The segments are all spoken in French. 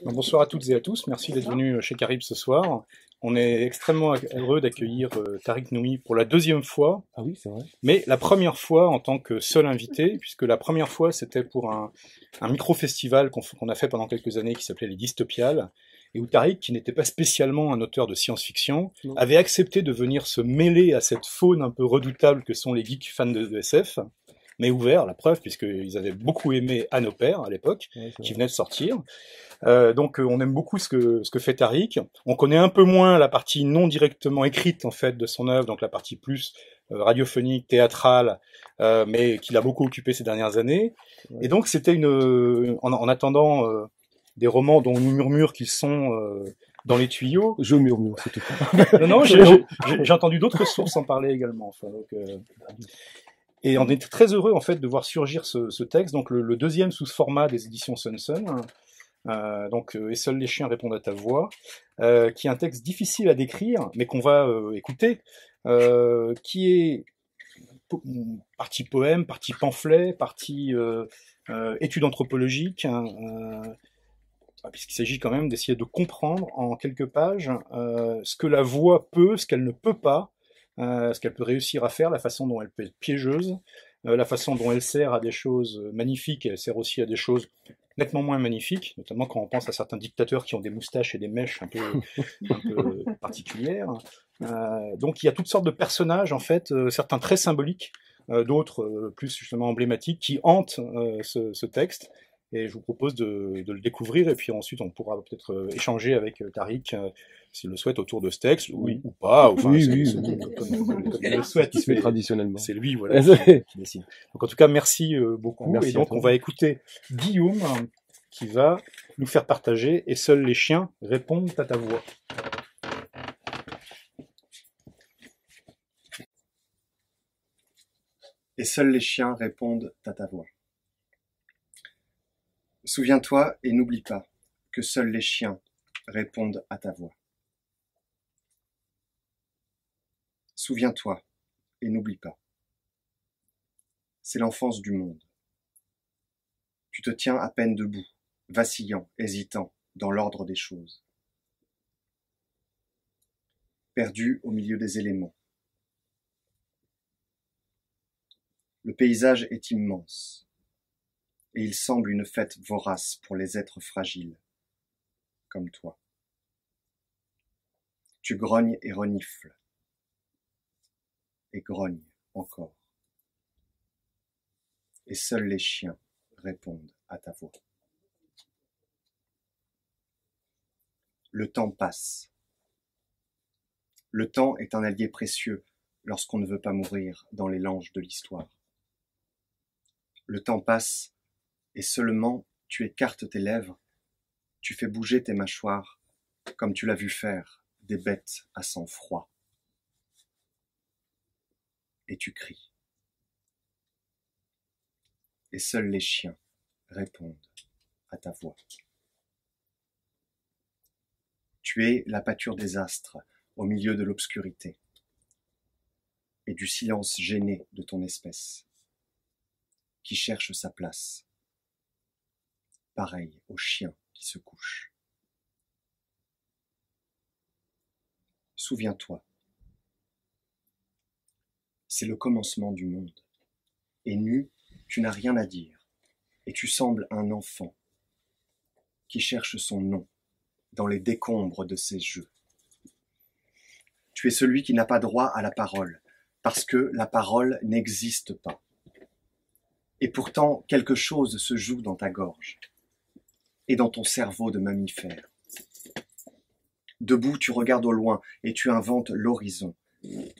Bonsoir à toutes et à tous, merci d'être venus chez Carib ce soir. On est extrêmement heureux d'accueillir Tariq Noumi pour la deuxième fois, Ah oui, c'est vrai. mais la première fois en tant que seul invité, puisque la première fois c'était pour un micro-festival qu'on a fait pendant quelques années qui s'appelait les Dystopiales, et où Tariq, qui n'était pas spécialement un auteur de science-fiction, Non. avait accepté de venir se mêler à cette faune un peu redoutable que sont les geeks fans de SF, mais ouvert, la preuve, puisqu'ils avaient beaucoup aimé Anne Opère à l'époque, Ouais, c'est qui vrai. venait de sortir. Donc on aime beaucoup ce que fait Tariq. On connaît un peu moins la partie non directement écrite en fait de son œuvre, donc la partie plus radiophonique, théâtrale, mais qui l'a beaucoup occupé ces dernières années. Ouais. Et donc c'était en attendant des romans dont on nous murmure qu'ils sont dans les tuyaux. Je murmure, c'est tout. Non, non, j'ai entendu d'autres sources en parler également. Enfin, donc, et on est très heureux en fait de voir surgir ce texte, donc le deuxième sous ce format des éditions Sunsun. Et seuls les chiens répondent à ta voix, qui est un texte difficile à décrire, mais qu'on va écouter, qui est partie poème, partie pamphlet, partie étude anthropologique, hein, puisqu'il s'agit quand même d'essayer de comprendre en quelques pages ce que la voix peut, ce qu'elle ne peut pas, ce qu'elle peut réussir à faire, la façon dont elle peut être piégeuse, la façon dont elle sert à des choses magnifiques et elle sert aussi à des choses nettement moins magnifiques, notamment quand on pense à certains dictateurs qui ont des moustaches et des mèches un peu particulières. Donc il y a toutes sortes de personnages, en fait, certains très symboliques, d'autres plus justement emblématiques, qui hantent ce texte. Et je vous propose de le découvrir, et puis ensuite on pourra peut-être échanger avec Tariq, s'il le souhaite, autour de ce texte, Oui. ou pas, enfin, Oui, c'est oui, comme il le souhaite, qui se fait traditionnellement. c'est lui, voilà, qui décide. Donc en tout cas, merci beaucoup, Merci et à donc on toi. va écouter Guillaume, qui va nous faire partager « Et seuls les chiens répondent à ta voix ». Et seuls les chiens répondent à ta voix. Souviens-toi et n'oublie pas que seuls les chiens répondent à ta voix. Souviens-toi et n'oublie pas. C'est l'enfance du monde. Tu te tiens à peine debout, vacillant, hésitant dans l'ordre des choses. Perdu au milieu des éléments. Le paysage est immense, et il semble une fête vorace pour les êtres fragiles, comme toi. Tu grognes et renifles, et grognes encore. Et seuls les chiens répondent à ta voix. Le temps passe. Le temps est un allié précieux lorsqu'on ne veut pas mourir dans les langes de l'histoire. Le temps passe, et seulement tu écartes tes lèvres, tu fais bouger tes mâchoires, comme tu l'as vu faire des bêtes à sang froid. Et tu cries. Et seuls les chiens répondent à ta voix. Tu es la pâture des astres au milieu de l'obscurité et du silence gêné de ton espèce, qui cherche sa place, pareil au chien qui se couche. Souviens-toi, c'est le commencement du monde, et nu, tu n'as rien à dire, et tu sembles un enfant qui cherche son nom dans les décombres de ses jeux. Tu es celui qui n'a pas droit à la parole, parce que la parole n'existe pas. Et pourtant, quelque chose se joue dans ta gorge et dans ton cerveau de mammifère. Debout, tu regardes au loin et tu inventes l'horizon,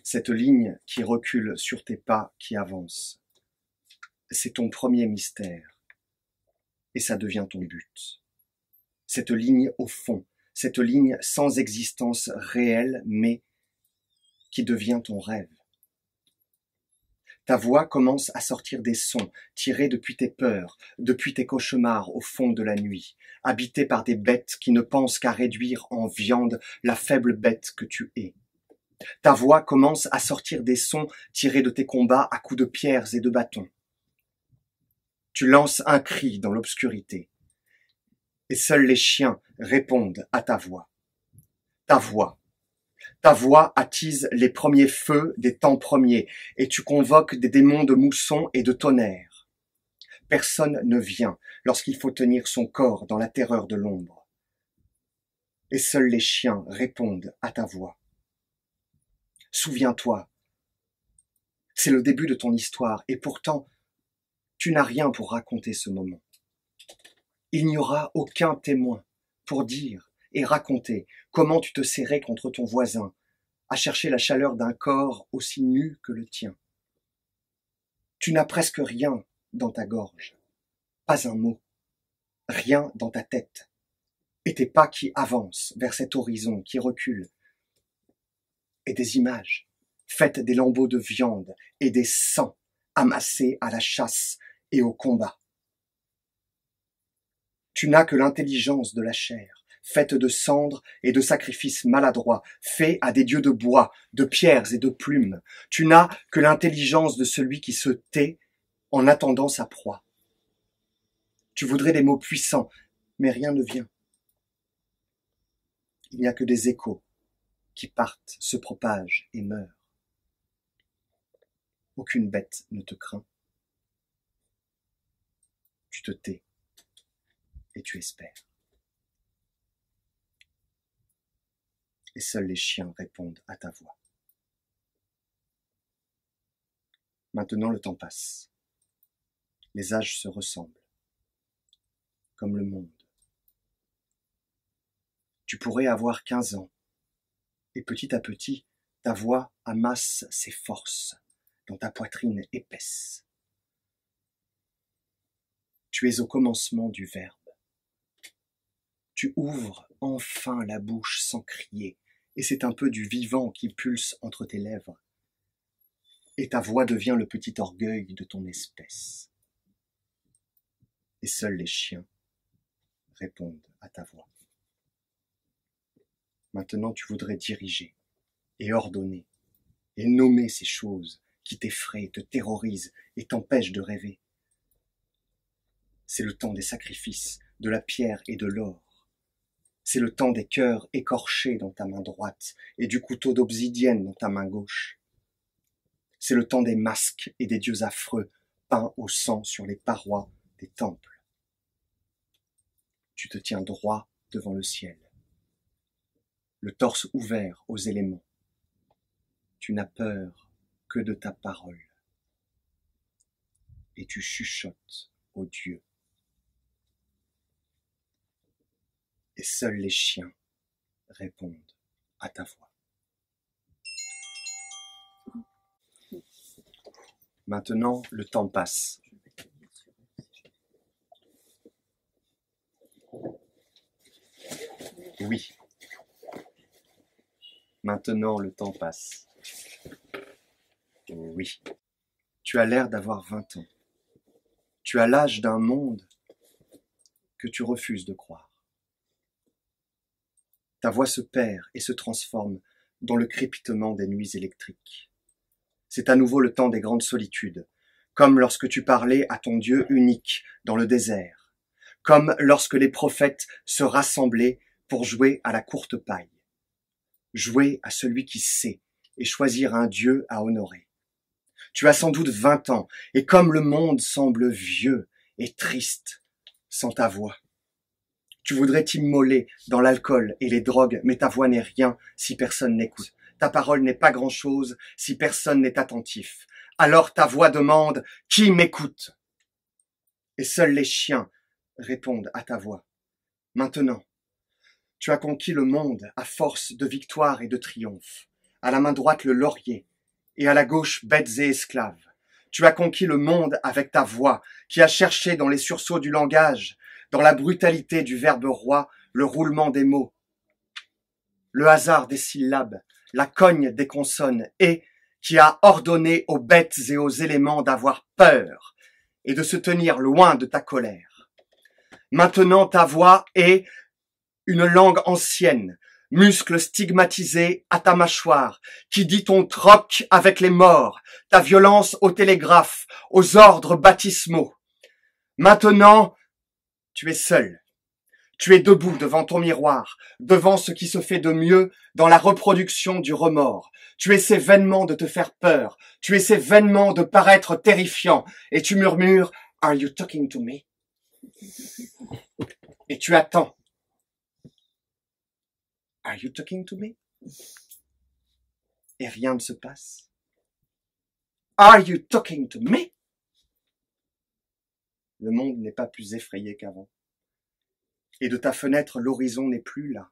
cette ligne qui recule sur tes pas qui avancent. C'est ton premier mystère et ça devient ton but. Cette ligne au fond, cette ligne sans existence réelle mais qui devient ton rêve. Ta voix commence à sortir des sons, tirés depuis tes peurs, depuis tes cauchemars au fond de la nuit, habités par des bêtes qui ne pensent qu'à réduire en viande la faible bête que tu es. Ta voix commence à sortir des sons tirés de tes combats à coups de pierres et de bâtons. Tu lances un cri dans l'obscurité. et seuls les chiens répondent à ta voix. Ta voix attise les premiers feux des temps premiers, et tu convoques des démons de mousson et de tonnerre. Personne ne vient lorsqu'il faut tenir son corps dans la terreur de l'ombre. Et seuls les chiens répondent à ta voix. Souviens-toi, c'est le début de ton histoire, et pourtant, tu n'as rien pour raconter ce moment. Il n'y aura aucun témoin pour dire et raconter comment tu te serrais contre ton voisin, à chercher la chaleur d'un corps aussi nu que le tien. Tu n'as presque rien dans ta gorge, pas un mot, rien dans ta tête, et tes pas qui avancent vers cet horizon qui recule, et des images faites des lambeaux de viande et des sangs amassés à la chasse et au combat. Tu n'as que l'intelligence de la chair, faite de cendres et de sacrifices maladroits, faits à des dieux de bois, de pierres et de plumes. Tu n'as que l'intelligence de celui qui se tait en attendant sa proie. Tu voudrais des mots puissants, mais rien ne vient. Il n'y a que des échos qui partent, se propagent et meurent. Aucune bête ne te craint. Tu te tais et tu espères. Et seuls les chiens répondent à ta voix. Maintenant le temps passe. Les âges se ressemblent, comme le monde. Tu pourrais avoir 15 ans, et petit à petit, ta voix amasse ses forces dans ta poitrine épaisse. Tu es au commencement du Verbe. Tu ouvres enfin la bouche sans crier, et c'est un peu du vivant qui pulse entre tes lèvres. Et ta voix devient le petit orgueil de ton espèce. Et seuls les chiens répondent à ta voix. Maintenant tu voudrais diriger et ordonner et nommer ces choses qui t'effraient, te terrorisent et t'empêchent de rêver. C'est le temps des sacrifices, de la pierre et de l'or. C'est le temps des cœurs écorchés dans ta main droite et du couteau d'obsidienne dans ta main gauche. C'est le temps des masques et des dieux affreux peints au sang sur les parois des temples. Tu te tiens droit devant le ciel, le torse ouvert aux éléments. Tu n'as peur que de ta parole. Et tu chuchotes aux dieux. Et seuls les chiens répondent à ta voix. Maintenant, le temps passe. Oui. Maintenant, le temps passe. Oui. Tu as l'air d'avoir 20 ans. Tu as l'âge d'un monde que tu refuses de croire. Ta voix se perd et se transforme dans le crépitement des nuits électriques. C'est à nouveau le temps des grandes solitudes, comme lorsque tu parlais à ton Dieu unique dans le désert, comme lorsque les prophètes se rassemblaient pour jouer à la courte paille, jouer à celui qui sait et choisir un Dieu à honorer. Tu as sans doute 20 ans, et comme le monde semble vieux et triste sans ta voix, tu voudrais t'immoler dans l'alcool et les drogues, mais ta voix n'est rien si personne n'écoute. Ta parole n'est pas grand-chose si personne n'est attentif. Alors ta voix demande « Qui m'écoute ?» Et seuls les chiens répondent à ta voix. Maintenant, tu as conquis le monde à force de victoire et de triomphe. À la main droite le laurier, et à la gauche bêtes et esclaves. Tu as conquis le monde avec ta voix, qui a cherché dans les sursauts du langage, dans la brutalité du verbe roi, le roulement des mots, le hasard des syllabes, la cogne des consonnes, et qui a ordonné aux bêtes et aux éléments d'avoir peur et de se tenir loin de ta colère. Maintenant ta voix est une langue ancienne, muscle stigmatisé à ta mâchoire, qui dit ton troc avec les morts, ta violence au télégraphe, aux ordres baptismaux. Maintenant, tu es seul. Tu es debout devant ton miroir, devant ce qui se fait de mieux dans la reproduction du remords. Tu essaies vainement de te faire peur, tu essaies vainement de paraître terrifiant, et tu murmures « Are you talking to me ?» Et tu attends. « Are you talking to me ?» Et rien ne se passe. « Are you talking to me ?» Le monde n'est pas plus effrayé qu'avant. Et de ta fenêtre, l'horizon n'est plus là.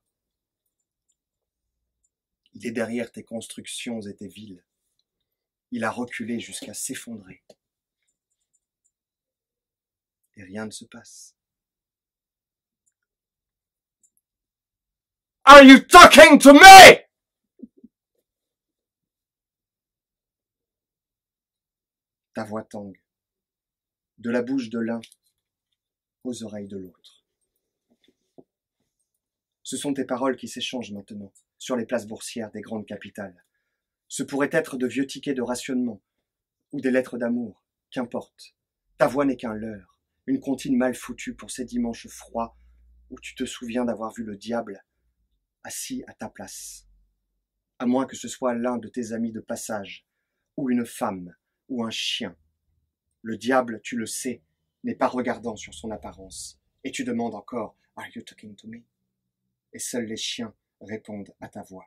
Il est derrière tes constructions et tes villes. Il a reculé jusqu'à s'effondrer. Et rien ne se passe. Are you talking to me? Ta voix tangue, de la bouche de l'un aux oreilles de l'autre. Ce sont tes paroles qui s'échangent maintenant sur les places boursières des grandes capitales. Ce pourrait être de vieux tickets de rationnement ou des lettres d'amour, qu'importe. Ta voix n'est qu'un leurre, une comptine mal foutue pour ces dimanches froids où tu te souviens d'avoir vu le diable assis à ta place. À moins que ce soit l'un de tes amis de passage, ou une femme, ou un chien. Le diable, tu le sais, n'est pas regardant sur son apparence, et tu demandes encore « Are you talking to me ?» Et seuls les chiens répondent à ta voix.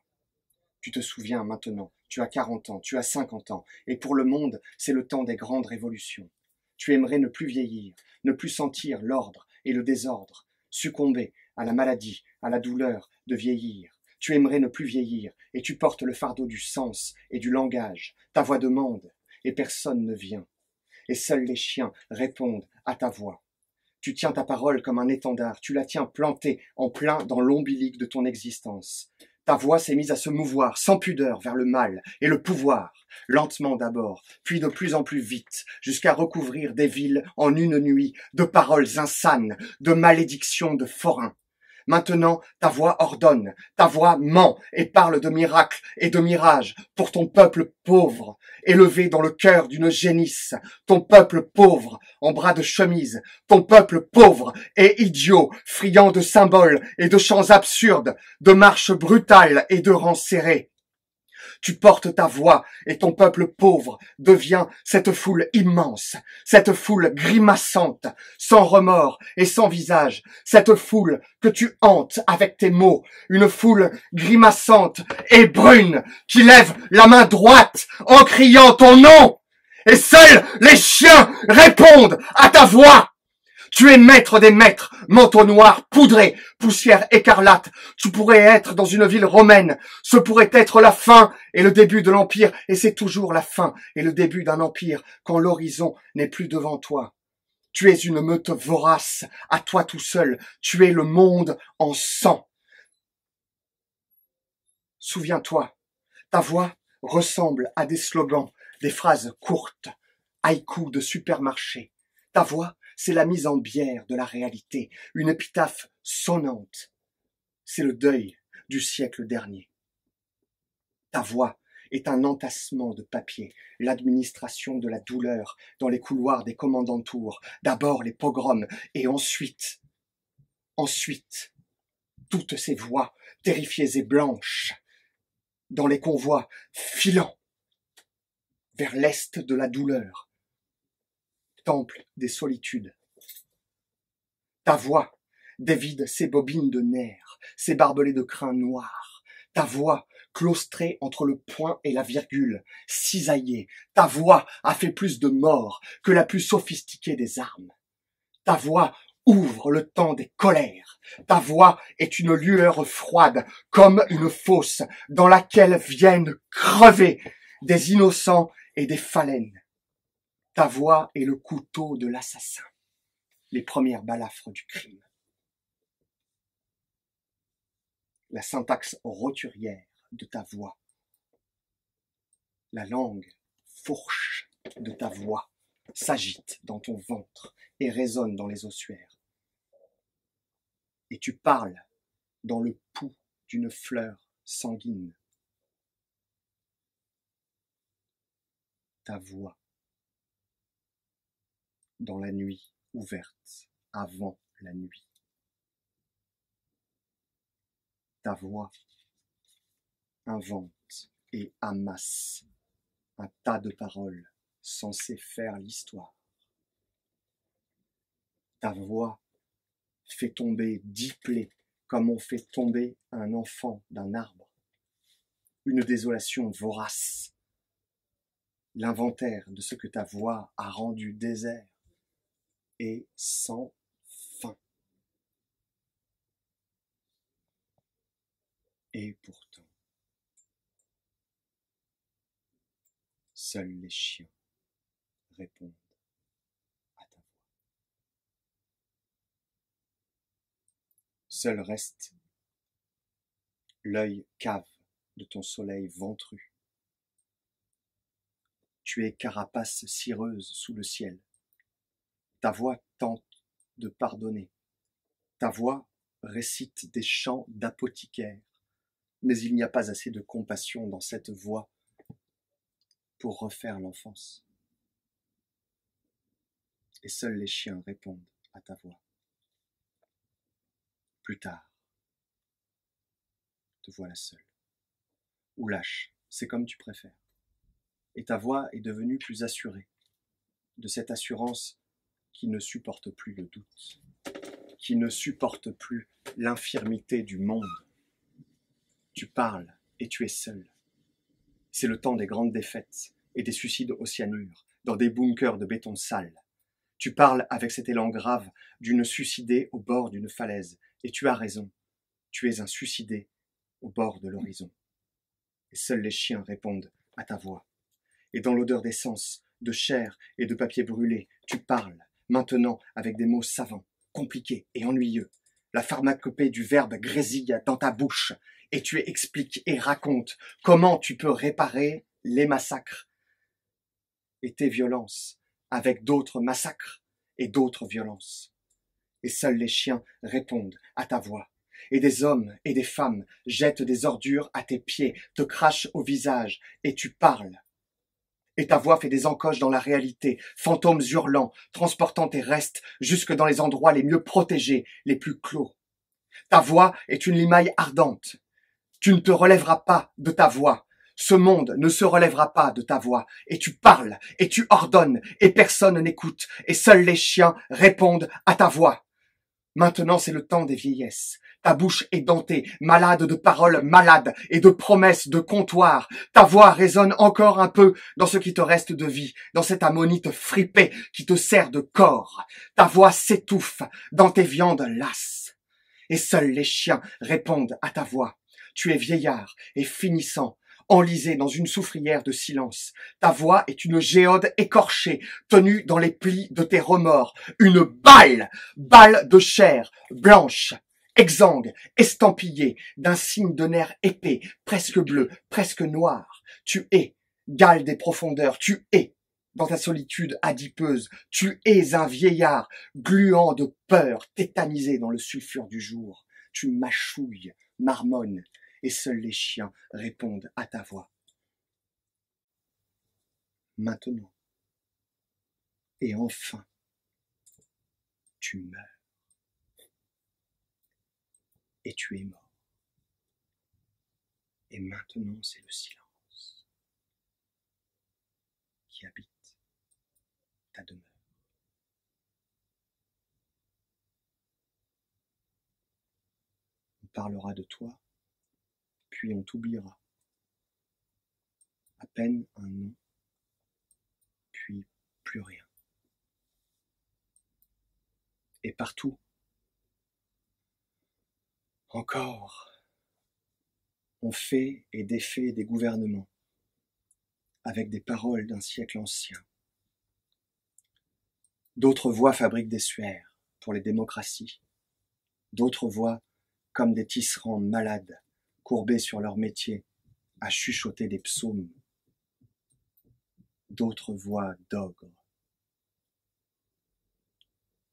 Tu te souviens maintenant, tu as 40 ans, tu as 50 ans, et pour le monde, c'est le temps des grandes révolutions. Tu aimerais ne plus vieillir, ne plus sentir l'ordre et le désordre, succomber à la maladie, à la douleur de vieillir. Tu aimerais ne plus vieillir, et tu portes le fardeau du sens et du langage. Ta voix demande, et personne ne vient. Et seuls les chiens répondent à ta voix. Tu tiens ta parole comme un étendard, tu la tiens plantée en plein dans l'ombilic de ton existence. Ta voix s'est mise à se mouvoir sans pudeur vers le mal et le pouvoir, lentement d'abord, puis de plus en plus vite, jusqu'à recouvrir des villes en une nuit de paroles insanes, de malédictions de forains. Maintenant, ta voix ordonne, ta voix ment et parle de miracles et de mirages pour ton peuple pauvre, élevé dans le cœur d'une génisse, ton peuple pauvre en bras de chemise, ton peuple pauvre et idiot, friand de symboles et de chants absurdes, de marches brutales et de rangs serrés. Tu portes ta voix et ton peuple pauvre devient cette foule immense, cette foule grimaçante, sans remords et sans visage, cette foule que tu hantes avec tes mots, une foule grimaçante et brune qui lève la main droite en criant ton nom. Et seuls les chiens répondent à ta voix. Tu es maître des maîtres, manteau noir, poudré, poussière écarlate. Tu pourrais être dans une ville romaine. Ce pourrait être la fin et le début de l'empire. Et c'est toujours la fin et le début d'un empire quand l'horizon n'est plus devant toi. Tu es une meute vorace, à toi tout seul. Tu es le monde en sang. Souviens-toi, ta voix ressemble à des slogans, des phrases courtes, haïkus de supermarché. Ta voix, c'est la mise en bière de la réalité, une épitaphe sonnante. C'est le deuil du siècle dernier. Ta voix est un entassement de papier, l'administration de la douleur dans les couloirs des commandantours, d'abord les pogroms et ensuite, toutes ces voix terrifiées et blanches dans les convois filant vers l'est de la douleur. Temple des solitudes. Ta voix dévide ses bobines de nerfs, ses barbelés de crins noirs. Ta voix, claustrée entre le point et la virgule, cisaillée. Ta voix a fait plus de morts que la plus sophistiquée des armes. Ta voix ouvre le temps des colères. Ta voix est une lueur froide, comme une fosse dans laquelle viennent crever des innocents et des phalènes. Ta voix est le couteau de l'assassin, les premières balafres du crime. La syntaxe roturière de ta voix, la langue fourche de ta voix s'agite dans ton ventre et résonne dans les ossuaires. Et tu parles dans le pouls d'une fleur sanguine. Ta voix dans la nuit ouverte avant la nuit. Ta voix invente et amasse un tas de paroles censées faire l'histoire. Ta voix fait tomber 10 plaies comme on fait tomber un enfant d'un arbre. Une désolation vorace. L'inventaire de ce que ta voix a rendu désert est sans fin. Et pourtant, seuls les chiens répondent à ta voix. Seul reste l'œil cave de ton soleil ventru. Tu es carapace cireuse sous le ciel. Ta voix tente de pardonner. Ta voix récite des chants d'apothicaire. Mais il n'y a pas assez de compassion dans cette voix pour refaire l'enfance. Et seuls les chiens répondent à ta voix. Plus tard, te voilà seul. Ou lâche, c'est comme tu préfères. Et ta voix est devenue plus assurée, de cette assurance qui ne supporte plus le doute, qui ne supporte plus l'infirmité du monde. Tu parles et tu es seul. C'est le temps des grandes défaites et des suicides au cyanure, dans des bunkers de béton sale. Tu parles avec cet élan grave d'une suicidée au bord d'une falaise, et tu as raison, tu es un suicidé au bord de l'horizon. Et seuls les chiens répondent à ta voix. Et dans l'odeur d'essence, de chair et de papier brûlé, tu parles, maintenant avec des mots savants, compliqués et ennuyeux. La pharmacopée du verbe grésille dans ta bouche, et tu expliques et racontes comment tu peux réparer les massacres et tes violences avec d'autres massacres et d'autres violences. Et seuls les chiens répondent à ta voix. Et des hommes et des femmes jettent des ordures à tes pieds, te crachent au visage, et tu parles. Et ta voix fait des encoches dans la réalité, fantômes hurlants, transportant tes restes jusque dans les endroits les mieux protégés, les plus clos. Ta voix est une limaille ardente. Tu ne te relèveras pas de ta voix. Ce monde ne se relèvera pas de ta voix. Et tu parles, et tu ordonnes, et personne n'écoute, et seuls les chiens répondent à ta voix. Maintenant, c'est le temps des vieillesses. Ta bouche est dentée, malade de paroles malades et de promesses de comptoir. Ta voix résonne encore un peu dans ce qui te reste de vie, dans cette ammonite fripée qui te sert de corps. Ta voix s'étouffe dans tes viandes lasses. Et seuls les chiens répondent à ta voix. Tu es vieillard et finissant, enlisé dans une soufrière de silence. Ta voix est une géode écorchée, tenue dans les plis de tes remords. Une balle de chair, blanche, exsangue, estampillée d'un signe de nerf épais, presque bleu, presque noir. Tu es, gale des profondeurs, tu es, dans ta solitude adipeuse, tu es un vieillard, gluant de peur, tétanisé dans le sulfure du jour. Tu mâchouilles, marmonnes, et seuls les chiens répondent à ta voix. Maintenant, et enfin, tu meurs, et tu es mort. Et maintenant, c'est le silence qui habite ta demeure. On parlera de toi, puis on t'oubliera. À peine un nom, puis plus rien. Et partout, encore, on fait et défait des gouvernements avec des paroles d'un siècle ancien. D'autres voix fabriquent des suaires pour les démocraties. D'autres voix comme des tisserands malades, courbés sur leur métier, à chuchoter des psaumes. D'autres voix d'ogres.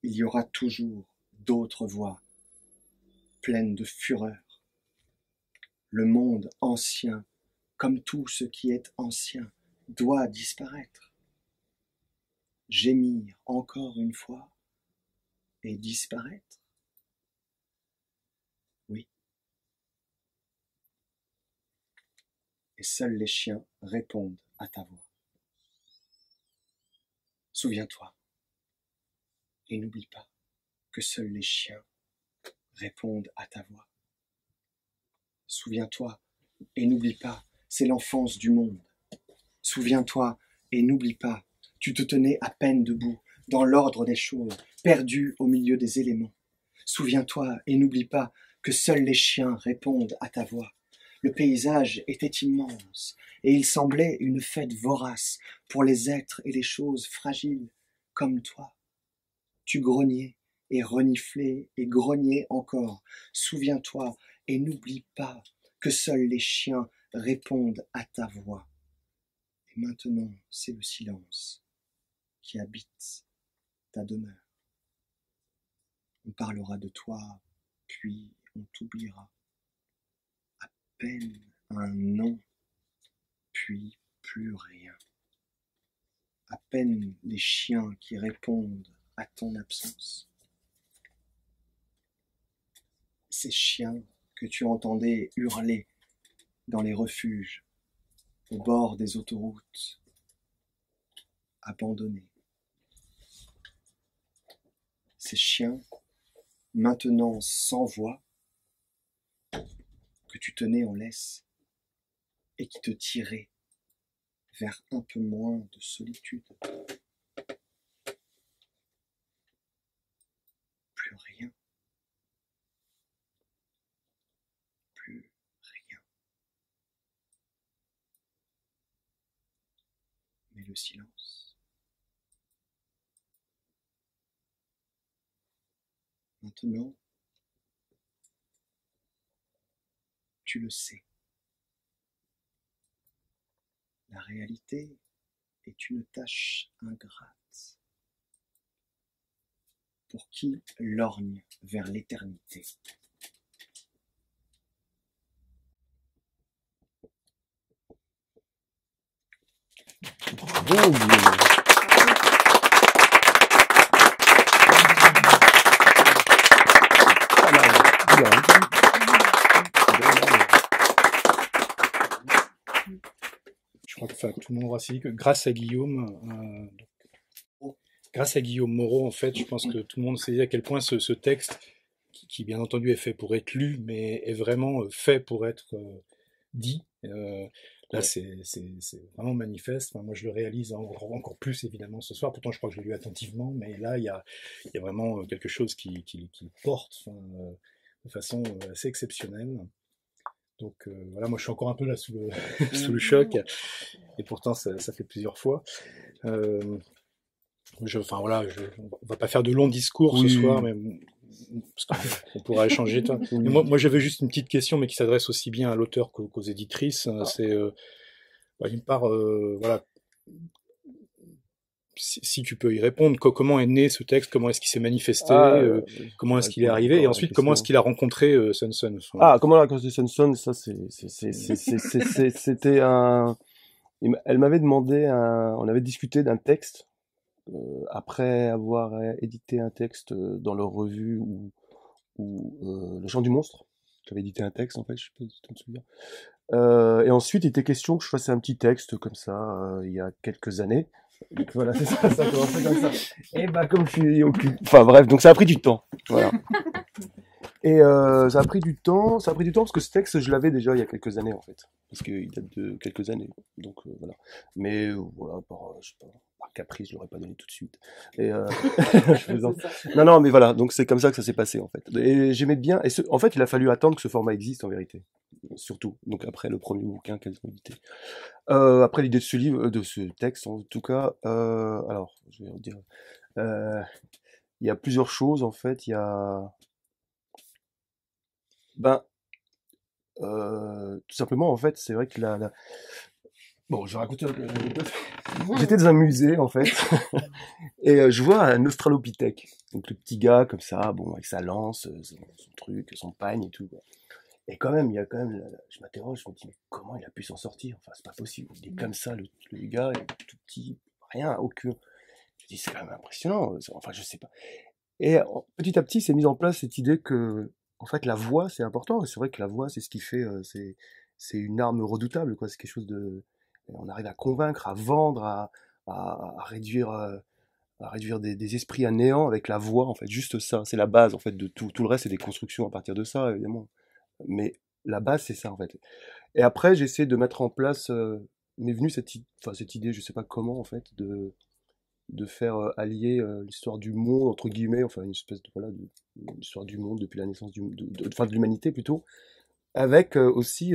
Il y aura toujours d'autres voix, pleines de fureur. Le monde ancien, comme tout ce qui est ancien, doit disparaître. Gémir encore une fois et disparaître. Oui, et seuls les chiens répondent à ta voix. Souviens-toi, et n'oublie pas que seuls les chiens répondent à ta voix. Souviens-toi, et n'oublie pas, c'est l'enfance du monde. Souviens-toi, et n'oublie pas, tu te tenais à peine debout, dans l'ordre des choses, perdu au milieu des éléments. Souviens-toi, et n'oublie pas, que seuls les chiens répondent à ta voix. Le paysage était immense, et il semblait une fête vorace pour les êtres et les choses fragiles comme toi. Tu grognais et reniflais et grognais encore. Souviens-toi et n'oublie pas que seuls les chiens répondent à ta voix. Et maintenant, c'est le silence qui habite ta demeure. On parlera de toi, puis on t'oubliera. À peine un nom, puis plus rien. À peine les chiens qui répondent à ton absence. Ces chiens que tu entendais hurler dans les refuges, au bord des autoroutes, abandonnés. Ces chiens, maintenant sans voix, que tu tenais en laisse et qui te tiraient vers un peu moins de solitude. Plus rien. Plus rien. Mais le silence. Maintenant, tu le sais. La réalité est une tâche ingrate pour qui lorgne vers l'éternité. Bon, Je crois que enfin, tout le monde aura saisi que grâce à Guillaume Moreau, en fait, je pense que tout le monde sait à quel point ce texte, qui bien entendu est fait pour être lu, mais est vraiment fait pour être dit. Là, c'est vraiment manifeste. Enfin, moi, je le réalise encore plus, évidemment, ce soir. Pourtant, je crois que je l'ai lu attentivement, mais là, il y a vraiment quelque chose qui porte de façon assez exceptionnelle. Donc voilà, moi, je suis encore un peu là sous le choc, et pourtant, ça fait plusieurs fois. Enfin voilà, on va pas faire de longs discours ce soir, mais parce qu'on pourra échanger. Mais moi j'avais juste une petite question, mais qui s'adresse aussi bien à l'auteur qu'aux éditrices. C'est d'une part, voilà, si tu peux y répondre, comment est né ce texte, comment est-ce qu'il s'est manifesté, comment est-ce qu'il est arrivé, et ensuite comment est-ce qu'il a rencontré Sun Sun. Ah, comment la rencontré Sun Sun, ça c'était un. Elle m'avait demandé on avait discuté d'un texte. Après avoir édité un texte dans leur revue ou Le Chant du Monstre, j'avais édité un texte en fait, je sais pas si tu te souviens. Et ensuite, il était question que je fasse un petit texte comme ça il y a quelques années. Donc voilà, c'est ça, ça a commencé comme ça. Et bah comme je suis occupé, enfin bref, donc ça a pris du temps. Voilà. Et ça a pris du temps parce que ce texte, je l'avais déjà il y a quelques années en fait, parce qu'il date de quelques années. Donc voilà. Mais voilà, je sais pas, par caprice, je l'aurais pas donné tout de suite. Et je plaisante. Non, mais voilà. Donc c'est comme ça que ça s'est passé en fait. Et j'aimais bien. Et en fait, il a fallu attendre que ce format existe en vérité, surtout. Donc après le premier bouquin qu'elles ont édité. Après l'idée de ce livre, de ce texte en tout cas. Alors, je vais dire. Il y a plusieurs choses en fait. Il y a tout simplement, en fait, c'est vrai que bon, je vais raconter un peu l'anecdote. J'étais dans un musée, en fait, et je vois un australopithèque. Donc, le petit gars, comme ça, bon, avec sa lance, son truc, son pagne et tout, quoi. Et quand même, je m'interroge, je me dis, mais comment il a pu s'en sortir? Enfin, c'est pas possible. Il est comme ça, le gars, il est tout petit, rien, aucun. Je dis, c'est quand même impressionnant. Enfin, je sais pas. Et petit à petit, s'est mise en place cette idée que, en fait, la voix, c'est important. Et c'est vrai que la voix, c'est ce qui fait, c'est une arme redoutable, quoi. C'est quelque chose de, on arrive à convaincre, à vendre, à réduire des esprits à néant avec la voix, en fait. Juste ça, c'est la base, en fait, de tout. Tout le reste, c'est des constructions à partir de ça, évidemment. Mais la base, c'est ça, en fait. Et après, j'essaie de mettre en place, m'est venue cette idée, je sais pas comment, en fait, de faire allier l'histoire du monde, entre guillemets, enfin, une espèce de, voilà, l'histoire du monde depuis la naissance enfin, de l'humanité, plutôt, avec aussi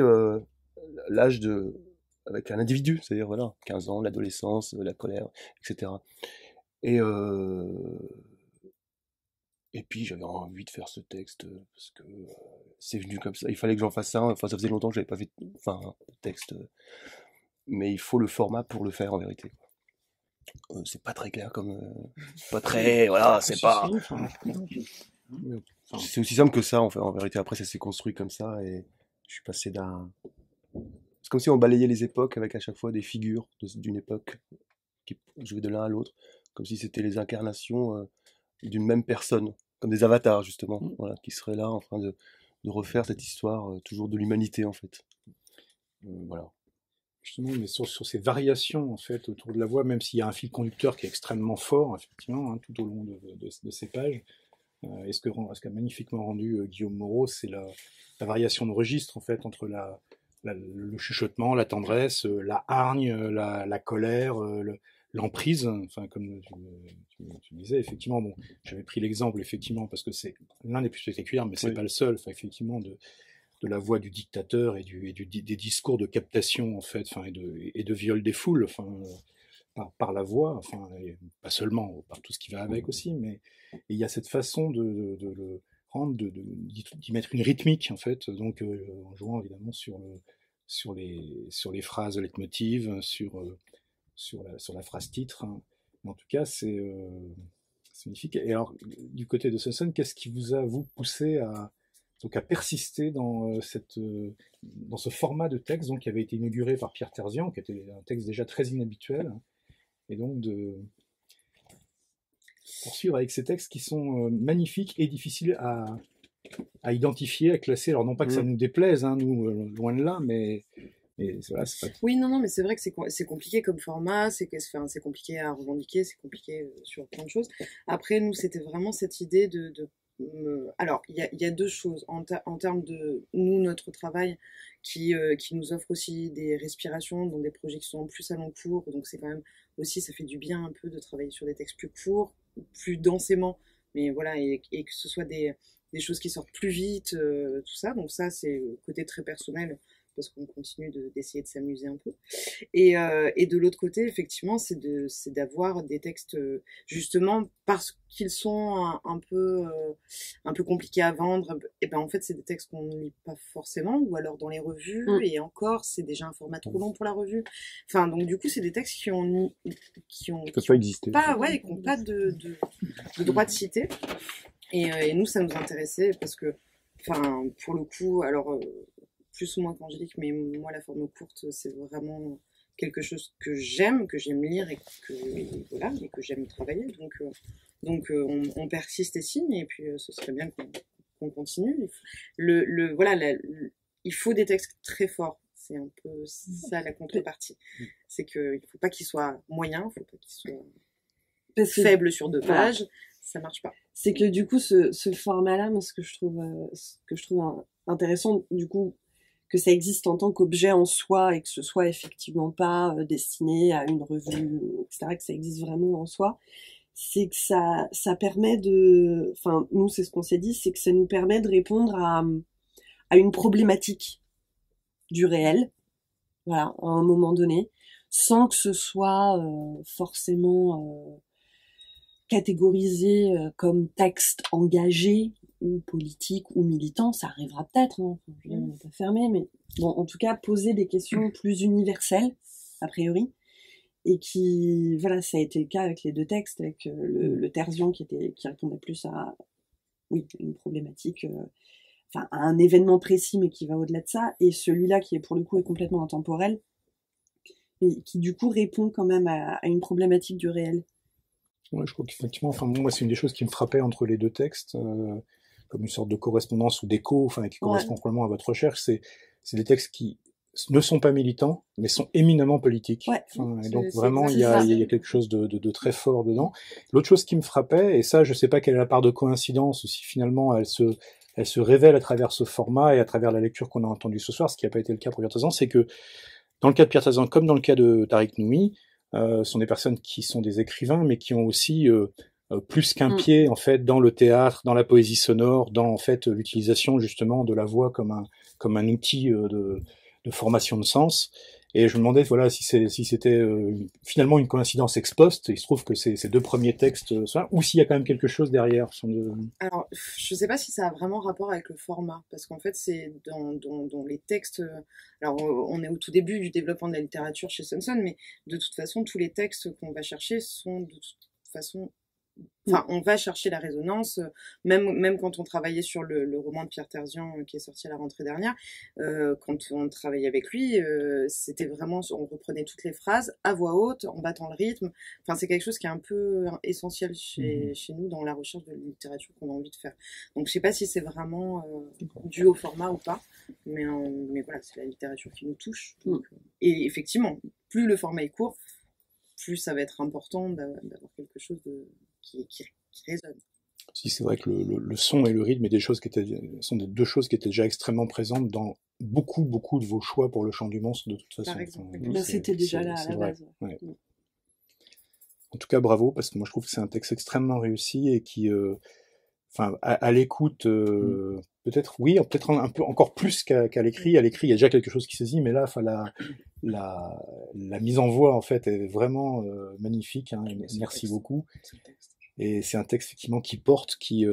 l'âge avec un individu, c'est-à-dire, voilà, 15 ans, l'adolescence, la colère, etc. Et, et puis j'avais envie de faire ce texte parce que c'est venu comme ça. Il fallait que j'en fasse un. Enfin, ça faisait longtemps que j'avais pas fait un texte, mais il faut le format pour le faire en vérité. C'est pas très clair comme, pas très, voilà, c'est pas. C'est aussi simple que ça en vérité. Après, ça s'est construit comme ça et je suis passé C'est comme si on balayait les époques avec à chaque fois des figures d'une époque qui jouaient de l'un à l'autre, comme si c'était les incarnations d'une même personne, comme des avatars justement, voilà, qui seraient là en train de refaire cette histoire toujours de l'humanité en fait. Voilà. Justement, mais sur ces variations en fait autour de la voix, même s'il y a un fil conducteur qui est extrêmement fort, effectivement, tout au long de ces pages, et ce qu'a magnifiquement rendu Guillaume Moreau, c'est la variation de registre en fait entre le chuchotement, la tendresse, la hargne, la colère, l'emprise. Enfin, comme tu disais, effectivement, bon, j'avais pris l'exemple effectivement parce que c'est l'un des plus spectaculaires, mais c'est pas le seul. Enfin, effectivement, de la voix du dictateur et des discours de captation en fait, enfin, et de viol des foules, enfin, par la voix, enfin, et pas seulement par tout ce qui va avec aussi, mais il y a cette façon de le rendre, d'y mettre une rythmique en fait, donc en jouant évidemment sur les phrases leitmotiv, sur la phrase titre. Hein. En tout cas, c'est magnifique. Et alors, du côté de Sanson, qu'est-ce qui vous a vous poussé à persister dans ce format de texte donc, qui avait été inauguré par Pierre Terzian, qui était un texte déjà très inhabituel, et donc de poursuivre avec ces textes qui sont magnifiques et difficiles à identifier, à classer. Alors non pas que ça nous déplaise, hein, nous, loin de là, mais voilà, c'est pas... Oui, non, mais c'est vrai que c'est compliqué comme format, c'est compliqué à revendiquer, c'est compliqué sur plein de choses. Après, nous, c'était vraiment cette idée alors, il y a deux choses en termes de nous, notre travail qui nous offre aussi des respirations dans des projets qui sont plus à long cours, donc c'est quand même aussi, ça fait du bien un peu de travailler sur des textes plus courts, plus densément, mais voilà, et que ce soit des choses qui sortent plus vite, tout ça, donc ça c'est le côté très personnel parce qu'on continue d'essayer de s'amuser un peu. Et de l'autre côté, effectivement, c'est d'avoir des textes, justement, parce qu'ils sont un peu compliqués à vendre, et ben en fait, c'est des textes qu'on ne lit pas forcément, ou alors dans les revues, et encore, c'est déjà un format trop long pour la revue. Enfin, donc du coup, c'est des textes qui peuvent pas exister. Qui n'ont pas de droit de citer. Et nous, ça nous intéressait parce que, enfin, pour le coup, alors... plus ou moins qu'Angélique, mais moi la forme courte c'est vraiment quelque chose que j'aime lire et que j'aime travailler, donc on persiste et signe, et puis ce serait bien qu'on continue. Il faut des textes très forts, c'est un peu ça la contrepartie, c'est qu'il ne faut pas qu'ils soient moyens, il ne faut pas qu'ils soient faibles sur 2 pages, ça marche pas. C'est que du coup ce format-là, moi ce que je trouve intéressant, du coup, que ça existe en tant qu'objet en soi et que ce soit effectivement pas destiné à une revue, etc., que ça existe vraiment en soi, c'est que ça permet enfin, nous, c'est ce qu'on s'est dit, c'est que ça nous permet de répondre à une problématique du réel, voilà, à un moment donné, sans que ce soit forcément catégorisé comme texte engagé, ou politique, ou militant, ça arrivera peut-être, hein, on n'est pas fermé, mais bon, en tout cas, poser des questions plus universelles, a priori, et qui, voilà, ça a été le cas avec les 2 textes, avec le Terzian qui répondait plus à, une problématique, enfin, à un événement précis, mais qui va au-delà de ça, et celui-là qui, pour le coup, est complètement intemporel, et qui, du coup, répond quand même à une problématique du réel. Ouais, je crois qu'effectivement, enfin, moi, c'est une des choses qui me frappait entre les 2 textes, comme une sorte de correspondance ou d'écho, enfin, qui correspond probablement à votre recherche, c'est des textes qui ne sont pas militants, mais sont éminemment politiques. Ouais. Et donc C'est vraiment, il y exactement a quelque chose de très fort dedans. L'autre chose qui me frappait, et ça, je sais pas quelle est la part de coïncidence, ou si finalement elle se révèle à travers ce format et à travers la lecture qu'on a entendue ce soir, ce qui n'a pas été le cas pour Pierre Tarzan, c'est que dans le cas de Pierre Tarzan, comme dans le cas de Tariq Noumi, sont des personnes qui sont des écrivains, mais qui ont aussi plus qu'un pied en fait dans le théâtre, dans la poésie sonore, dans en fait l'utilisation justement de la voix comme un outil de formation de sens. Et je me demandais voilà si c'était finalement une coïncidence ex post. Il se trouve que ces deux premiers textes, ou s'il y a quand même quelque chose derrière. Alors, je sais pas si ça a vraiment rapport avec le format, parce qu'en fait, c'est dans les textes. Alors, on est au tout début du développement de la littérature chez Sonson, mais de toute façon, tous les textes qu'on va chercher sont de toute façon. Enfin, on va chercher la résonance, même quand on travaillait sur le roman de Pierre Terzian qui est sorti à la rentrée dernière, quand on travaillait avec lui, c'était vraiment, on reprenait toutes les phrases à voix haute, en battant le rythme. Enfin, c'est quelque chose qui est un peu essentiel chez nous dans la recherche de la littérature qu'on a envie de faire. Donc, je sais pas si c'est vraiment dû au format ou pas, mais voilà, c'est la littérature qui nous touche. Donc, et effectivement, plus le format est court, plus ça va être important d'avoir quelque chose qui résonne. Si c'est vrai que le son et le rythme sont des deux choses qui étaient déjà extrêmement présentes dans beaucoup de vos choix pour le chant du monstre de toute façon. Par exemple. C'était déjà là à la base. Ouais. En tout cas, bravo, parce que moi je trouve que c'est un texte extrêmement réussi et qui, à l'écoute, peut-être un peu encore plus qu'à l'écrit. À l'écrit, il y a déjà quelque chose qui saisit, mais là, la mise en voix en fait est vraiment magnifique. Merci beaucoup. Et c'est un texte effectivement qui porte, qui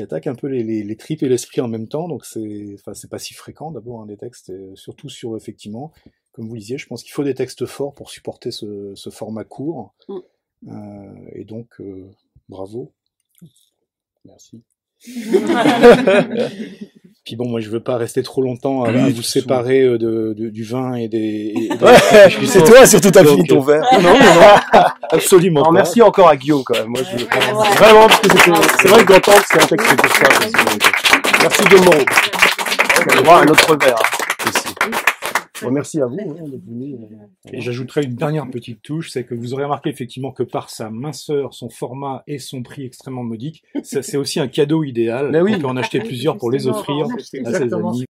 attaque un peu les tripes et l'esprit en même temps. Donc c'est pas si fréquent d'abord des textes, surtout sur effectivement, comme vous disiez, je pense qu'il faut des textes forts pour supporter ce format court. Et donc bravo. Merci. Puis bon, moi je veux pas rester trop longtemps à vous séparer du vin et des c'est toi surtout t'as fini ton verre. Non, absolument pas. Merci encore à Guillaume quand même. Moi, vraiment, parce que c'est vrai que d'entendre, c'est un texte pour ça. Merci Guillaume Moreau. On a droit à un autre verre. Bon, merci à vous d'être venu. Et j'ajouterai une dernière petite touche, c'est que vous aurez remarqué effectivement que par sa minceur, son format et son prix extrêmement modique, c'est aussi un cadeau idéal. Mais oui. On peut en acheter plusieurs pour les offrir à ses amis.